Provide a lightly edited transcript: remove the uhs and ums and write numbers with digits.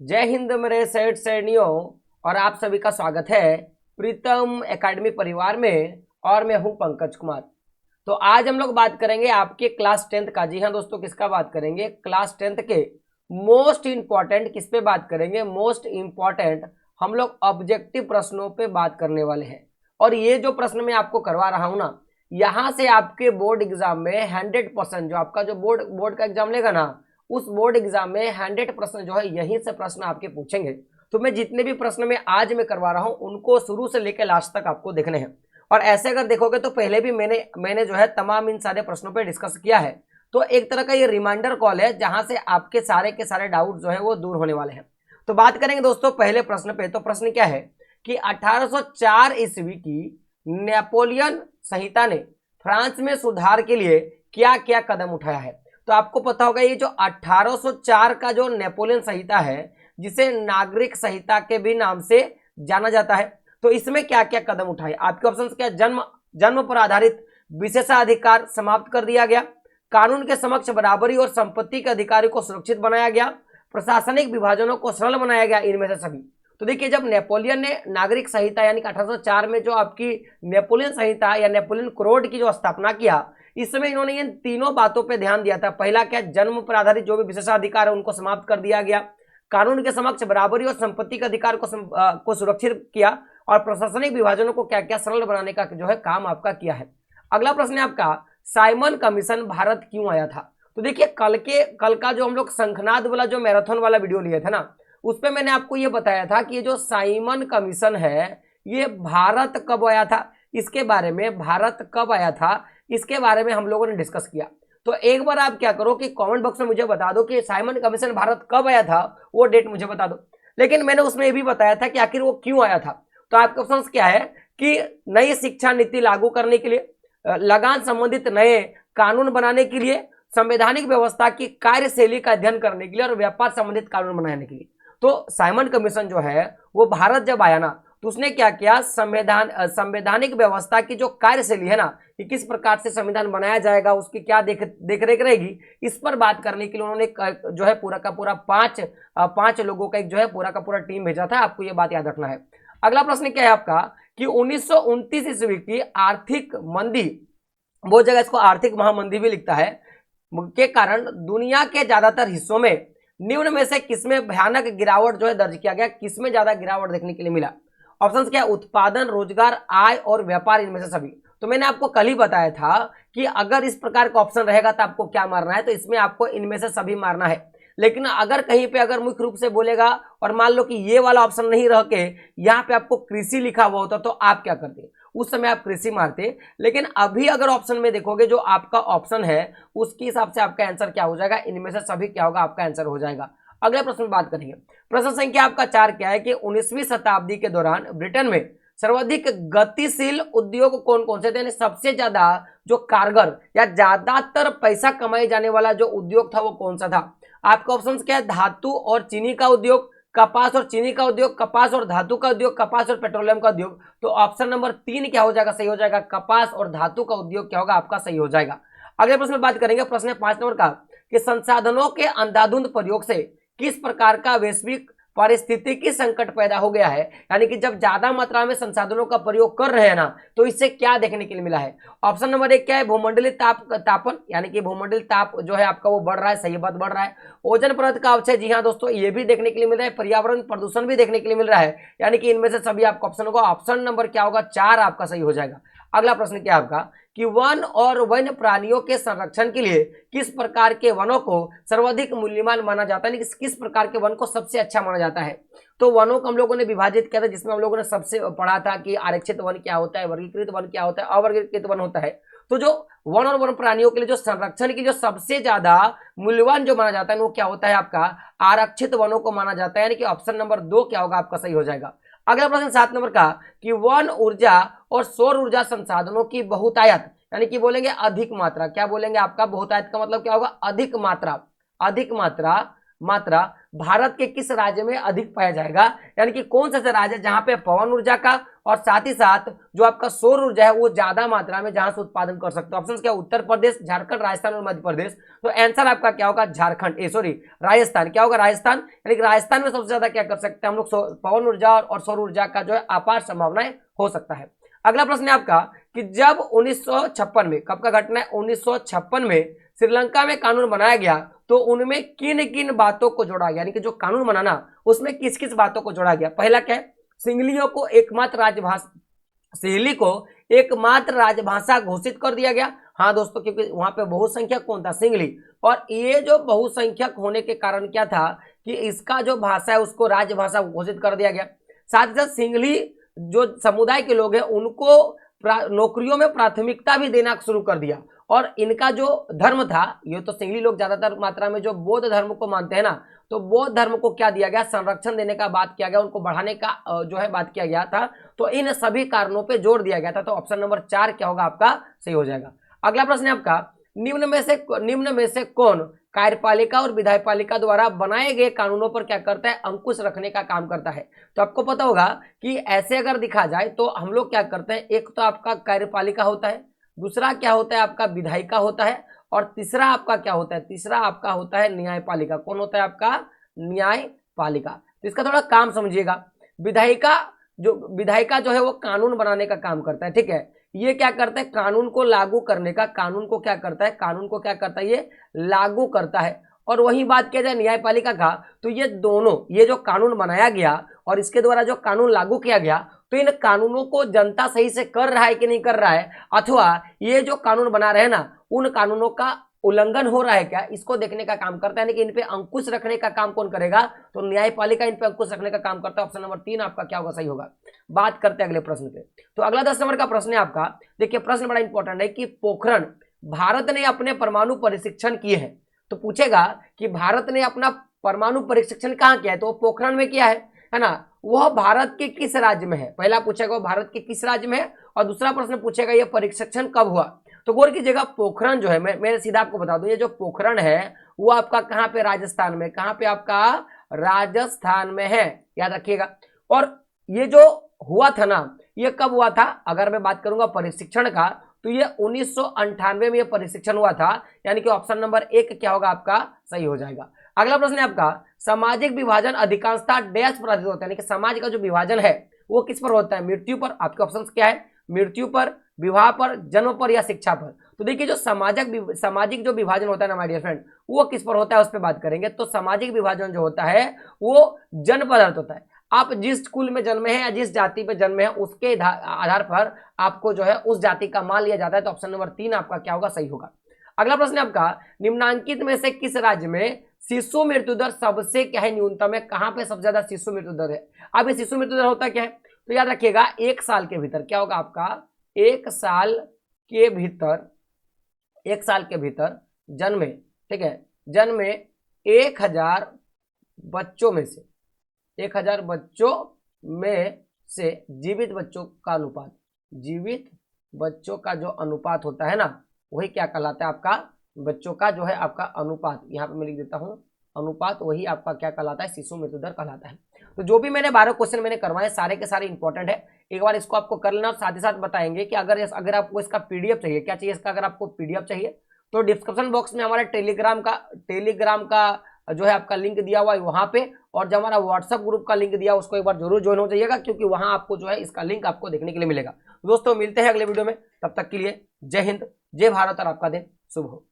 जय हिंद मेरे सेठ सैनियों। और आप सभी का स्वागत है प्रीतम एकेडमी परिवार में। और मैं हूं पंकज कुमार। तो आज हम लोग बात करेंगे आपके क्लास 10th का। जी हाँ दोस्तों, किसका बात करेंगे? क्लास 10th के मोस्ट इंपॉर्टेंट किस पे बात करेंगे? मोस्ट इंपॉर्टेंट हम लोग ऑब्जेक्टिव प्रश्नों पे बात करने वाले हैं। और ये जो प्रश्न मैं आपको करवा रहा हूं ना, यहां से आपके बोर्ड एग्जाम में 100% जो आपका जो बोर्ड का एग्जाम लेगा ना, उस बोर्ड एग्जाम में 100% जो है यहीं से प्रश्न आपके पूछेंगे। तो मैं जितने भी प्रश्न में आज मैं करवा रहा हूं उनको शुरू से लेकर लास्ट तक आपको देखने हैं। और ऐसे अगर देखोगे तो पहले भी मैंने जो है तमाम इन सारे प्रश्नों पर डिस्कस किया है। तो एक तरह का ये रिमाइंडर कॉल है जहां से आपके सारे के सारे डाउट जो है वो दूर होने वाले हैं। तो बात करेंगे दोस्तों पहले प्रश्न पे। तो प्रश्न क्या है कि 1804 ईस्वी की नेपोलियन संहिता ने फ्रांस में सुधार के लिए क्या क्या कदम उठाया है? तो आपको पता होगा ये जो 1804 का जो नेपोलियन संहिता है, जिसे नागरिक संहिता के भी नाम से जाना जाता है, तो इसमें क्या क्या कदम उठाए? आपके ऑप्शन क्या? जन्म पर आधारित विशेषाधिकार समाप्त कर दिया गया, कानून के समक्ष बराबरी और संपत्ति के अधिकारी को सुरक्षित बनाया गया, प्रशासनिक विभाजनों को सरल बनाया गया, इनमें से सभी। तो देखिए, जब नेपोलियन ने नागरिक संहिता यानी कि 1804 में जो आपकी नेपोलियन संहिता या नेपोलियन कोड की जो स्थापना किया, इसमें इन्होंने इन तीनों बातों पे ध्यान दिया था। पहला क्या? जन्म पर आधारित जो भी विशेषाधिकार है उनको समाप्त कर दिया गया, कानून के समक्ष बराबरी और संपत्ति के अधिकार को सुरक्षित किया, और प्रशासनिक विभाजनों को क्या क्या सरल बनाने का जो है काम आपका किया है। अगला प्रश्न है आपका, साइमन कमीशन भारत क्यों आया था? तो देखिए, कल का जो हम लोग शंखनाद वाला जो मैराथन वाला वीडियो लिए थे ना, उस पर मैंने आपको ये बताया था कि ये जो साइमन कमीशन है ये भारत कब आया था, इसके बारे में, भारत कब आया था इसके बारे में हम लोगों ने डिस्कस किया। तो एक बार आप क्या करो कि कमेंट बॉक्स में मुझे बता दो कि साइमन कमीशन भारत कब आया था, वो डेट मुझे बता दो। लेकिन मैंने उसमें ये भी बताया था कि आखिर वो क्यों आया था। तो आपके ऑप्शन क्या है कि नई शिक्षा नीति लागू करने के लिए, लगान संबंधित नए कानून बनाने के लिए, संवैधानिक व्यवस्था की कार्यशैली का अध्ययन करने के लिए, और व्यापार संबंधित कानून बनाने के लिए। तो साइमन कमीशन जो है वो भारत जब आया ना, तो उसने क्या किया, संवैधानिक व्यवस्था की जो कार्यशैली है ना, कि किस प्रकार से संविधान बनाया जाएगा, उसकी क्या देख रेख रहेगी, इस पर बात करने के लिए उन्होंने जो है पूरा का पूरा पांच लोगों का एक जो है पूरा का पूरा टीम भेजा था। आपको ये बात याद रखना है। अगला प्रश्न क्या है आपका कि 1929 ईस्वी की आर्थिक मंदी, वो जगह इसको आर्थिक महामंदी भी लिखता है, के कारण दुनिया के ज्यादातर हिस्सों में निम्न में से किसमें भयानक गिरावट जो है दर्ज किया गया? किसमें ज्यादा गिरावट देखने के लिए मिला? ऑप्शन क्या? उत्पादन, रोजगार, आय और व्यापार, इनमें से सभी। तो मैंने आपको कल ही बताया था कि अगर इस प्रकार का ऑप्शन रहेगा तो आपको क्या मारना है, तो इसमें आपको इनमें से सभी मारना है। लेकिन अगर कहीं पे अगर मुख्य रूप से बोलेगा और मान लो कि ये वाला ऑप्शन नहीं रह के यहाँ पे आपको कृषि लिखा हुआ होता, तो आप क्या करते? उस समय आप कृषि मारते। लेकिन अभी अगर ऑप्शन में देखोगे जो आपका ऑप्शन है उसके हिसाब से आपका आंसर क्या हो जाएगा? इनमें से सभी क्या होगा? आपका आंसर हो जाएगा। अगले प्रश्न में बात करेंगे। प्रश्न संख्या आपका 4 क्या है कि 19वीं शताब्दी के दौरान ब्रिटेन में सर्वाधिक गतिशील उद्योग कौन कौन से थे? यानी सबसे ज्यादा जो कारगर या ज्यादातर पैसा कमाए जाने वाला जो उद्योग था वो कौन सा था? आपका ऑप्शन क्या है? धातु और चीनी का उद्योग, कपास और चीनी का उद्योग, कपास और धातु का उद्योग, कपास और पेट्रोलियम का उद्योग। तो ऑप्शन नंबर 3 क्या हो जाएगा? सही हो जाएगा। कपास और धातु का उद्योग क्या होगा? आपका सही हो जाएगा। अगले प्रश्न में बात करेंगे। प्रश्न 5 नंबर का कि संसाधनों के अंधाधुंध प्रयोग से किस प्रकार का वैश्विक पारिस्थितिकी संकट पैदा हो गया है? यानी कि जब ज्यादा मात्रा में संसाधनों का प्रयोग कर रहे हैं ना, तो इससे क्या देखने के लिए मिला है? ऑप्शन नंबर 1 क्या है? भूमंडलीय तापन, यानी कि भूमंडलीय ताप जो है आपका वो बढ़ रहा है। सही बात, बढ़ रहा है। ओजोन परत का अवक्षय, जी हाँ दोस्तों, ये भी देखने के लिए मिल रहा है। पर्यावरण प्रदूषण भी देखने के लिए मिल रहा है। यानी कि इनमें से सभी आपका ऑप्शन होगा। ऑप्शन नंबर क्या होगा? 4 आपका सही हो जाएगा। अगला प्रश्न क्या आपका कि वन और वन्य प्राणियों के संरक्षण के लिए किस प्रकार के वनों को सर्वाधिक मूल्यवान माना जाता है? किस प्रकार के वन को सबसे अच्छा माना जाता है? तो वनों को हम लोगों ने विभाजित किया था, जिसमें हम लोगों ने सबसे पढ़ा था कि आरक्षित वन क्या होता है, वर्गीकृत वन क्या होता है, अवर्गीकृत वन होता है। तो जो वन और वन प्राणियों के लिए जो संरक्षण की जो सबसे ज्यादा मूल्यवान जो माना जाता है वो क्या होता है? आपका आरक्षित वनों को माना जाता है। यानी कि ऑप्शन नंबर 2 क्या होगा? आपका सही हो जाएगा। अगला प्रश्न 7 नंबर का कि वन ऊर्जा और सौर ऊर्जा संसाधनों की बहुतायत, यानी कि बोलेंगे अधिक मात्रा। क्या बोलेंगे? आपका बहुतायत का मतलब क्या होगा? अधिक मात्रा। अधिक मात्रा मात्रा भारत के किस राज्य में अधिक पाया जाएगा, यानी कि कौन सा राज्य है जहां पे पवन ऊर्जा का और साथ ही साथ जो आपका सौर ऊर्जा है वो ज्यादा मात्रा में जहां से उत्पादन कर सकते हो। ऑप्शन क्या, उत्तर प्रदेश, झारखंड, राजस्थान और मध्य प्रदेश। तो आंसर आपका क्या होगा, झारखंड, सॉरी राजस्थान। क्या होगा, राजस्थान, यानी कि राजस्थान में सबसे ज्यादा क्या कर सकते हैं हम लोग, पवन ऊर्जा और सौर ऊर्जा का जो है अपार संभावनाएं हो सकता है। अगला प्रश्न है आपका कि जब 1956 में, कब का घटना है, 1956 में श्रीलंका में कानून बनाया गया तो उनमें किन किन बातों को जोड़ा गया, यानी कि जो कानून बनाना उसमें किस किस बातों को जोड़ा गया। पहला क्या है, सिंहलियों को एकमात्र राजभाषा, सिंहली को एकमात्र राजभाषा घोषित कर दिया गया। हाँ दोस्तों, क्योंकि वहां पे बहुसंख्यक कौन था, सिंहली, और ये जो बहुसंख्यक होने के कारण क्या था कि इसका जो भाषा है उसको राजभाषा घोषित कर दिया गया। साथ ही साथ सिंहली जो समुदाय के लोग हैं उनको नौकरियों में प्राथमिकता भी देना शुरू कर दिया, और इनका जो धर्म था, ये तो सिंहली लोग ज्यादातर मात्रा में जो बौद्ध धर्म को मानते हैं ना, तो बौद्ध धर्म को क्या दिया गया, संरक्षण देने का बात किया गया, उनको बढ़ाने का जो है बात किया गया था। तो इन सभी कारणों पे जोर दिया गया था। तो ऑप्शन नंबर 4 क्या होगा आपका, सही हो जाएगा। अगला प्रश्न है आपका, निम्न में से कौन कार्यपालिका और विधायपालिका द्वारा बनाए गए कानूनों पर क्या करता है, अंकुश रखने का काम करता है। तो आपको पता होगा कि ऐसे अगर दिखा जाए तो हम लोग क्या करते हैं, एक तो आपका कार्यपालिका होता है, दूसरा क्या होता है आपका विधायिका होता है, और तीसरा आपका क्या होता है, तीसरा आपका होता है न्यायपालिका। कौन होता है आपका, न्यायपालिका। तो इसका थोड़ा काम समझिएगा। विधायिका जो है वो कानून बनाने का काम करता है, ठीक है। ये क्या करता है, कानून को लागू करने का, कानून को क्या करता है, ये लागू करता है। और वही बात किया जाए न्यायपालिका का, तो ये दोनों, ये जो कानून बनाया गया और इसके द्वारा जो कानून लागू किया गया, तो इन कानूनों को जनता सही से कर रहा है कि नहीं कर रहा है, अथवा ये जो कानून बना रहे हैं ना, उन कानूनों का उल्लंघन हो रहा है क्या, इसको देखने का काम करता है। यानी कि इन पे अंकुश रखने का काम कौन करेगा, तो न्यायपालिका इन पे अंकुश रखने का काम करता है। ऑप्शन नंबर 3 आपका क्या होगा, सही होगा। बात करते हैं अगले प्रश्न पे। तो अगला 10 नंबर का प्रश्न है आपका, देखिए प्रश्न बड़ा इंपॉर्टेंट है कि पोखरण, भारत ने अपने परमाणु परीक्षण किए हैं। तो पूछेगा कि भारत ने अपना परमाणु परीक्षण कहाँ किया है, तो पोखरण में किया है ना। वह भारत के किस राज्य में है, पहला पूछेगा वो भारत के किस राज्य में है, और दूसरा प्रश्न पूछेगा यह परीक्षण कब हुआ। तो गौर कीजिएगा, पोखरण जो है, मैं सीधा आपको बता दूं, ये जो पोखरण है वो आपका कहाँ पे, राजस्थान में। कहाँ पे आपका, राजस्थान में है, याद रखिएगा। और ये जो हुआ था ना, ये कब हुआ था, अगर मैं बात करूंगा परीक्षण का, तो ये 1998 में ये परीक्षण हुआ था। यानी कि ऑप्शन नंबर 1 क्या होगा आपका, सही हो जाएगा। अगला प्रश्न है आपका, सामाजिक विभाजन अधिकांशतः डैश पर आधारित होता है, यानी कि समाज का जो विभाजन है वो किस पर होता है, मृत्यु पर। आपके ऑप्शन क्या है, मृत्यु पर, विवाह पर, जन्म पर या शिक्षा पर। तो देखिए जो सामाजिक जो विभाजन होता है ना माय डियर फ्रेंड, वो किस पर होता है उस पर बात करेंगे। तो सामाजिक विभाजन जो होता है वो जन्म पर आधारित होता है। आप जिस स्कूल में जन्मे हैं या जिस जाति पे जन्मे हैं उसके आधार पर आपको जो है उस जाति का मान लिया जाता है। तो ऑप्शन नंबर 3 आपका क्या होगा, सही होगा। अगला प्रश्न है आपका, निम्नांकित में से किस राज्य में शिशु मृत्यु दर सबसे क्या है, न्यूनतम है, कहां पे सबसे ज्यादा शिशु मृत्यु दर है। अब ये शिशु मृत्यु दर होता क्या है, तो याद रखिएगा 1 साल के भीतर क्या होगा आपका, 1 साल के भीतर जन्मे, ठीक है, जन्मे 1000 बच्चों में से, 1000 बच्चों में से जीवित बच्चों का अनुपात, जीवित बच्चों का जो अनुपात होता है ना, वही क्या कहलाता है आपका, बच्चों का जो है आपका अनुपात, यहाँ पे मैं लिख देता हूँ अनुपात, वही आपका क्या कहलाता है, शिशु मृत्यु दर कहलाता है। तो जो भी मैंने 12 क्वेश्चन मैंने करवाए सारे के सारे इंपॉर्टेंट है, एक बार इसको आपको कर लेना। और साथ ही साथ बताएंगे कि अगर आपको इसका पीडीएफ चाहिए, क्या चाहिए इसका, अगर आपको पीडीएफ चाहिए तो डिस्क्रिप्शन बॉक्स में हमारा टेलीग्राम का जो है आपका लिंक दिया हुआ है वहां पे, और जो हमारा व्हाट्सएप ग्रुप का लिंक दिया उसको एक बार जरूर ज्वाइन हो जाइएगा, क्योंकि वहां आपको जो है इसका लिंक आपको देखने के लिए मिलेगा। दोस्तों मिलते हैं अगले वीडियो में, तब तक के लिए जय हिंद, जय भारत और आपका दिन शुभ हो।